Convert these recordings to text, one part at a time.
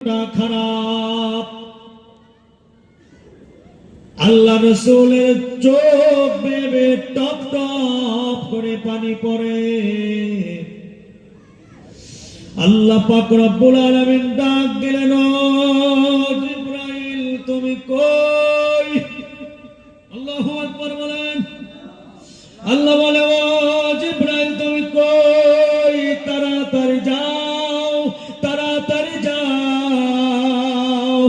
মনটা খারাপ। আল্লাহ রাসূলের চোখ বেয়ে টপ টপ করে পানি পড়ে। আল্লাহ পাক রব্বুল আলামিন ডাক দিলেন, ও জিবরাইল তুমি কই? আল্লাহু আকবার বলেন। আল্লাহ বলে, ও জিবরাইল তুমি কই? তাড়াতাড়ি যাও, তাড়াতাড়ি যাও।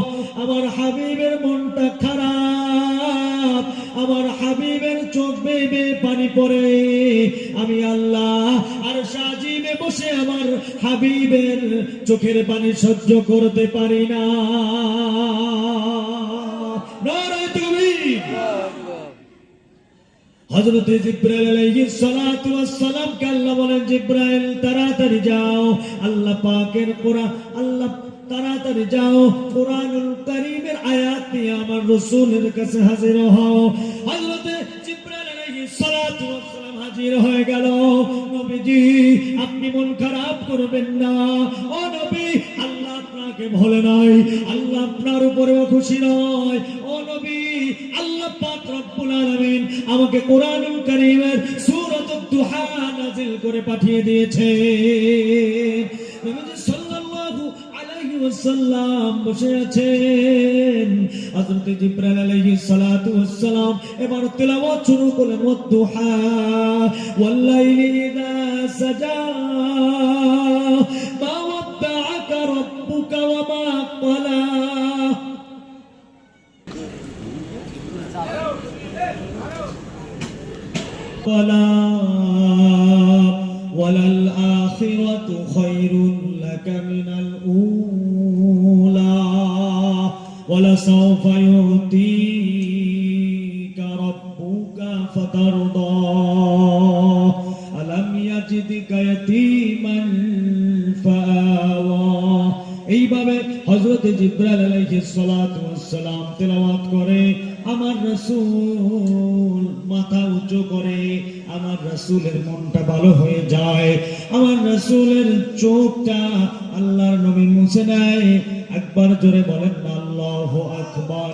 আমার হাবিবের মনটা খারাপ, আমার হাবিবের চোখ বেয়ে পানি পড়ে। আমি আল্লাহ আর সাজিবে বসে আমার হাবিবের চোখের পানি সহ্য করতে পারি না। নারে তাকবীর। হযরত জিবরাইল আলাইহিস সালাতু ওয়াস সালাম কে আল্লাহ বলেন, জিবরাইল তাড়াতাড়ি যাও, আল্লাহ পাকের কোরআন, আল্লাহ তাড়াতাড়ি যাও, কোরআনুল কারীমের আয়াত নিয়ে আমার রাসূলের কাছে হাজির হও। হযরত জিবরাইল আলাইহিস সালাতু ওয়াস সালাম হাজির হয়ে গেল। নবীজি আপনি মন খারাপ করবেন না। ও নবী, আল্লাহ আপনাকে ভুলে নাই, আল্লাহ আপনার উপরেও খুশি নয়। ও নবী, আল্লাহ পাক রব্বুল আলামিন আমাকে কোরআনুল কারীমের সূরাতুদ দুহা নাযিল করে পাঠিয়ে দিয়েছে। নবীজি সাল্লাল্লাহু আলাইহি ওয়াসাল্লাম বসে আছেন। হযরত জিবরাইল আলাইহিস সালাতু ওয়াস সালাম এবার তেলাওয়াত শুরু করলেন, ওয়াদ-দুহা ওয়াল-লাইলি ইযা সাজা মা ওয়াদ্দাআকা রাব্বুকা ওয়া মা ক্বালা। ওয়ালাল-আখিরাতু খায়রুন লাকা মিনাল উলা ওয়ালাসাওফা ইউতিকা রাব্বুকা ফাতারদা আলাম ইয়াজিদকা ইয়াতীমান ফাআওয়া। এইভাবে হযরত জিবরাইল আলাইহিস সালাতু ওয়াস সালাম তেলাওয়াত করে আমার রাসূল মাথা উঁচু করে, আমার রাসূলের মনটা ভালো হয়ে যায়, আমার রাসূলের চোখটা আল্লাহর নবী মুছে নেয়। একবার জোরে বলেন না আল্লাহু আকবার।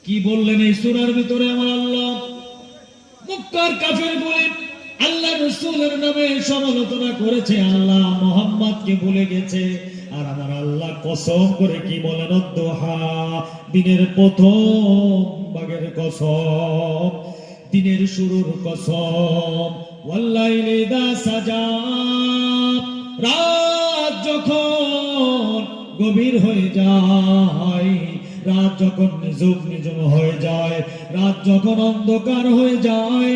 কি বললেন এই সূরার ভিতরে আমার আল্লাহ? মক্কার কাফিরগুলো আল্লাহ রাসূলের নামে সমালোচনা করেছে, আল্লাহ মুহাম্মদকে ভুলে গেছে। আর আমার আল্লাহ কসম করে কি বলেন, ওয়াদ-দুহা দিনের প্রথম ভাগের কসম, দিনের শুরুর কসম, ওয়াল-লাইলি ইযা সাজা রাত যখন গভীর হয়ে যায়, রাত যখন নিঝুম হয়ে যায়, রাত যখন অন্ধকার হয়ে যায়,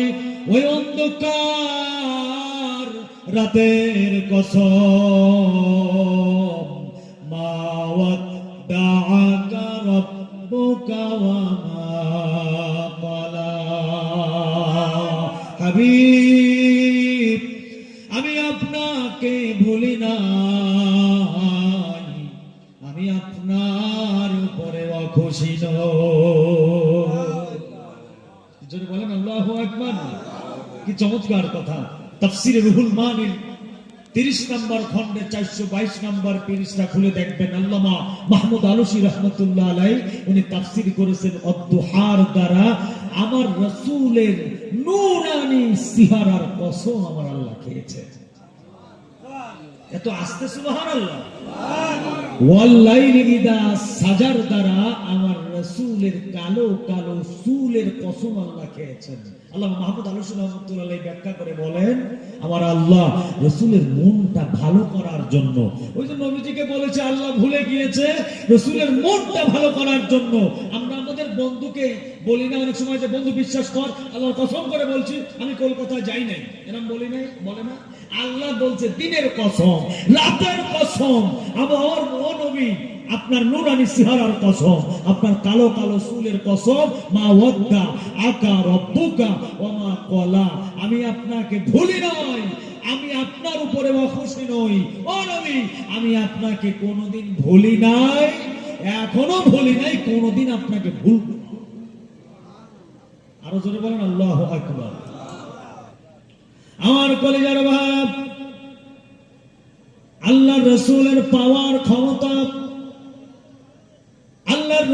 ওই অন্ধকার রাতের কসম, মা ওয়াদ্দাআকা রাব্বুকা ওয়া মা ক্বালা। হাবিব আমি আপনাকে ভুলি নাই, আমি আপনার উপরে অখুশি নই। যদি বলেন আল্লাহু আকবার। কি চমৎকার কথা। তাফসীরে রুহুল মানির 30 নম্বর খণ্ডে 422 নম্বর পৃষ্ঠা খুলে দেখবেন, আল্লামা মাহমুদ আলুসী রাহমাতুল্লাহ আলাইহি উনি তাফসীর করেছেন, ওয়াদ-দুহার দ্বারা আমার রাসূলের নূরানী চেহারার কসম আমার আল্লাহ খেয়েছে। এত আস্তে সুবহানাল্লাহ। ওয়াল-লাইলি ইযা সাজার দ্বারা আমার রাসূলের কালো কালো চুলের কসম আল্লাহ খেয়েছেন। আল্লামা মাহমুদ আলুসী রাহমাতুল্লাহ আলাইহি ব্যাখ্যা করে বলেন, আমার আল্লাহ রাসূলের মনটা ভালো করার জন্য, ওই যে নবীজিকে বলেছে আল্লাহ ভুলে গিয়েছে, রাসূলের মনটা ভালো করার জন্য আমরা আমাদের বন্ধুকে বলি না অনেক সময় যে বন্ধু বিশ্বাস কর, আল্লাহর কসম করে বলছি আমি কলকাতায় যাই নাই, এরকম বলি নাই, বলে না। আল্লাহ বলছে দিনের কসম, রাতের কসম, আমার নবী আপনার নূরানী চেহারার কসম, আপনার কালো কালো চুলের কসম, মা ওয়াদ্দাআকা রাব্বুকা ওয়া মা ক্বালা, আমি আপনাকে ভুলি নাই, আমি আপনার উপরে অখুশি নই। ও নবী আমি আপনাকে কোনোদিন ভুলি নাই, এখনো ভুলি নাই, কোনোদিন আপনাকে ভুলব না। আরো জোরে বলেন আল্লাহু আকবার। আমার কলিজার ভাই, আল্লাহ রাসূলের পাওয়ার ক্ষমতা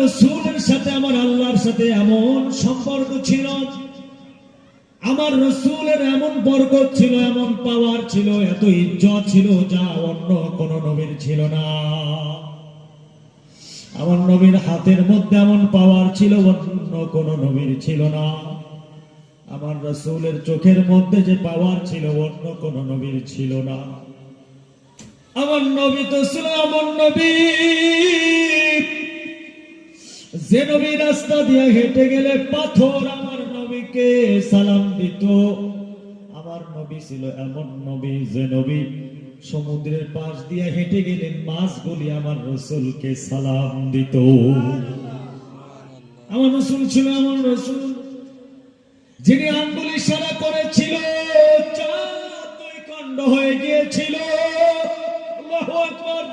রসুলের সাথে আমার আল্লাহর সাথে এমন সম্পর্ক ছিল, আমার রসুলের এমন বরকত ছিল, এমন পাওয়ার ছিল, এত ইজ্জত ছিল যা অন্য কোন নবীর ছিল না। আমার নবীর হাতের মধ্যে এমন পাওয়ার ছিল অন্য কোন নবীর ছিল না। আমার রসুলের চোখের মধ্যে যে পাওয়ার ছিল অন্য কোন নবীর ছিল না। আমার নবী তো ছিল আমার নবী, যে নবী রাস্তা দিয়ে হেঁটে গেলে পাথর আমার নবীকে সালাম দিত। আমার নবী ছিল এমন নবী, যে নবী সমুদ্রের পাশ দিয়ে হেঁটে গেলে মাছগুলি আমার রসুলকে সালাম দিত। আমার রসুল ছিল এমন রসুল, যিনি আঙ্গুল ইশারা করেছিল চাঁদ দুই খণ্ড হয়ে গিয়েছিল। আল্লাহু আকবার।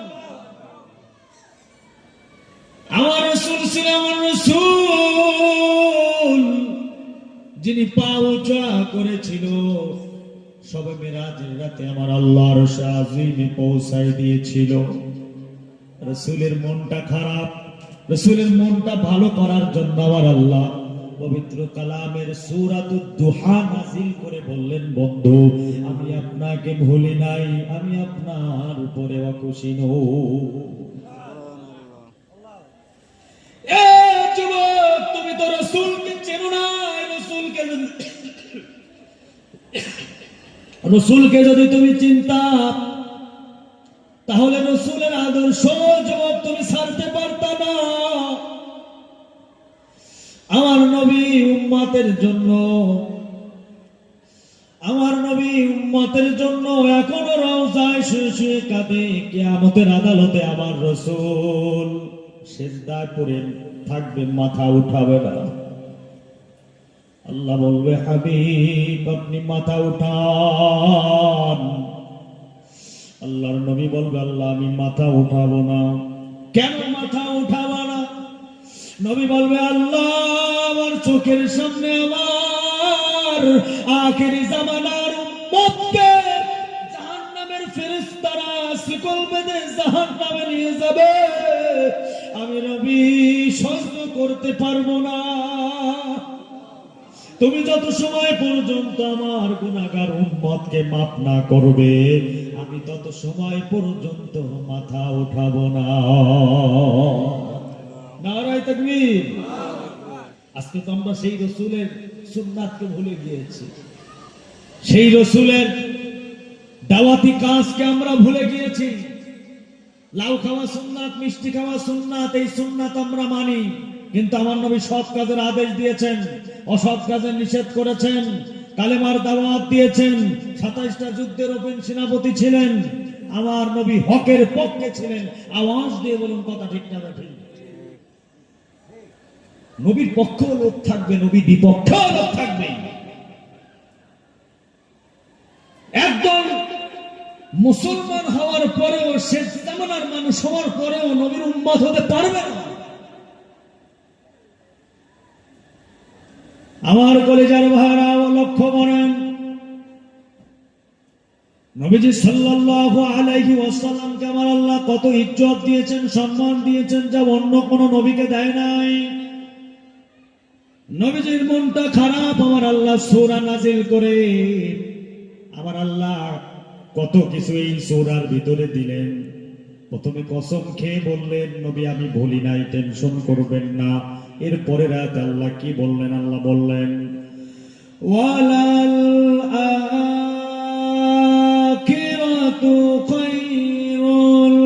আমার রসুল ছিল আমার রসুল, যিনি পা উঁচা করেছিল সবে মেরাজের রাতে আমার আল্লাহর আযীমে পৌঁছায় দিয়েছিল। রসুলের মনটা খারাপ, রসুলের মনটা ভালো করার জন্য আমার আল্লাহ পবিত্র কালামের সূরাতুদ দুহা নাযিল করে বললেন, বন্ধু আমি আপনাকে ভুলি নাই, আমি আপনার উপরে অখুশি নই। এ যুবক, তুমি তো রাসূলকে চেনো না। রাসূলকে যদি তুমি চিনতা, তাহলে রাসূলের আদর্শ যুবক তুমি ছাড়তে পারতা না। আমার নবী উম্মতের জন্য, আমার নবী উম্মতের জন্য এখনো রওজায় শুয়ে শুয়ে কাঁদে। কিয়ামতের আদালতে আমার রাসূল সিজদায় পড়ে থাকবে, মাথা উঠাবে না। আল্লাহ বলবে, হাবিব আপনি মাথা উঠান। আল্লাহর নবী বলবে, আল্লাহ আমি মাথা উঠাবো না। কেন মাথা উঠাবো না? নবী বলবে, আল্লাহ আমার চোখের সামনে আমার আখেরি জামানার উম্মতকে জাহান্নামের ফেরেশতারা শিকল বেঁধে জাহান্নামে নিয়ে যাবে, আমি নবী সহ্য করতে পারবো না। তুমি যত সময় পর্যন্ত আমার গুনাহগার উম্মতকে মাফ না করবে, আমি তত সময় পর্যন্ত মাথা উঠাবো না। নারায়ে তাকবীর। আজকে তো আমরা সেই রাসূলের সুন্নাতকে ভুলে গিয়েছি, সেই রাসূলের দাওয়াতি কাজকে আমরা ভুলে গিয়েছি। লাউ খাওয়া সুন্নাত, মিষ্টি খাওয়া সুন্নাত, এই সুন্নাত আমরা মানি, কিন্তু আমার নবী সৎ কাজের আদেশ দিয়েছেন, অসৎ কাজের নিষেধ করেছেন, কালেমার দাওয়াত দিয়েছেন, 27টা যুদ্ধের ওপেন সেনাপতি ছিলেন। আমার নবী হকের পক্ষে ছিলেন। আওয়াজ দিয়ে বলুন কথা ঠিক না ঠিক? নবীর পক্ষেও লোক থাকবে, নবীর বিপক্ষেও লোক থাকবে। একদল মুসলমান হওয়ার পরেও, শেষ জামানার মানুষ হওয়ার পরেও নবীর উম্মত হতে পারবে না। আমার কলেজার ভাইরা লক্ষ্য করেন, নবীজি সাল্লাল্লাহু আলাইহি ওয়াসাল্লামকে আমার আল্লাহ কত ইজ্জত দিয়েছেন, সম্মান দিয়েছেন, যা অন্য কোন নবীকে দেয় নাই। নবীজির মনটা খারাপ, আমার আল্লাহ সূরা নাজিল করে আমার আল্লাহ কত কিছু এই সূরার ভিতরে দিলেন। প্রথমে কসম খেয়ে বললেন, নবী আমি বলি নাই, টেনশন করবেন না। এরপরে রাত আল্লাহ কি বললেন? আল্লাহ বললেন, ওয়ালাল আখিরাতু খায়রুল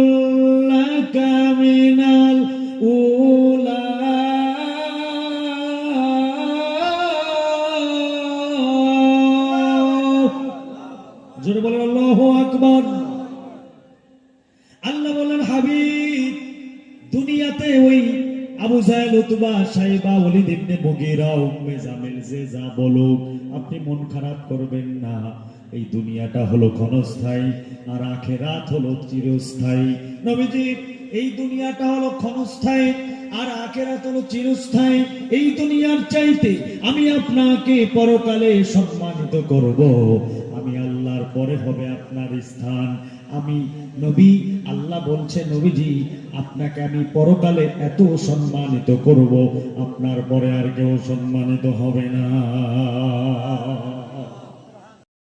লাকা মিনাল উলা। জোরে বলেন আল্লাহু আকবার। আল্লাহ বলেন, হাবিব দুনিয়াতে ওই আবু জাহেল, উতবা, সাইবা, ওলীদ ইবনে মুগীরা, উম্মে জামিল যে যা বলুক, আপনি মন খারাপ করবেন না। এই দুনিয়াটা হলো ক্ষণস্থায়ী, আর আখিরাত হলো চিরস্থায়ী। নবীজি, এই দুনিয়াটা হলো ক্ষণস্থায়ী আর আখিরাত হলো চিরস্থায়ী। এই দুনিয়ার চাইতে আমি আপনাকে পরকালে সম্মানিত করব। আমি আল্লাহর পরে হবে আপনার স্থান। আমি নবী, আল্লাহ বলছে নবীজি আপনাকে আমি পরকালে এত সম্মানিত করব, আপনার পরে আর কেউ সম্মানিত হবে না।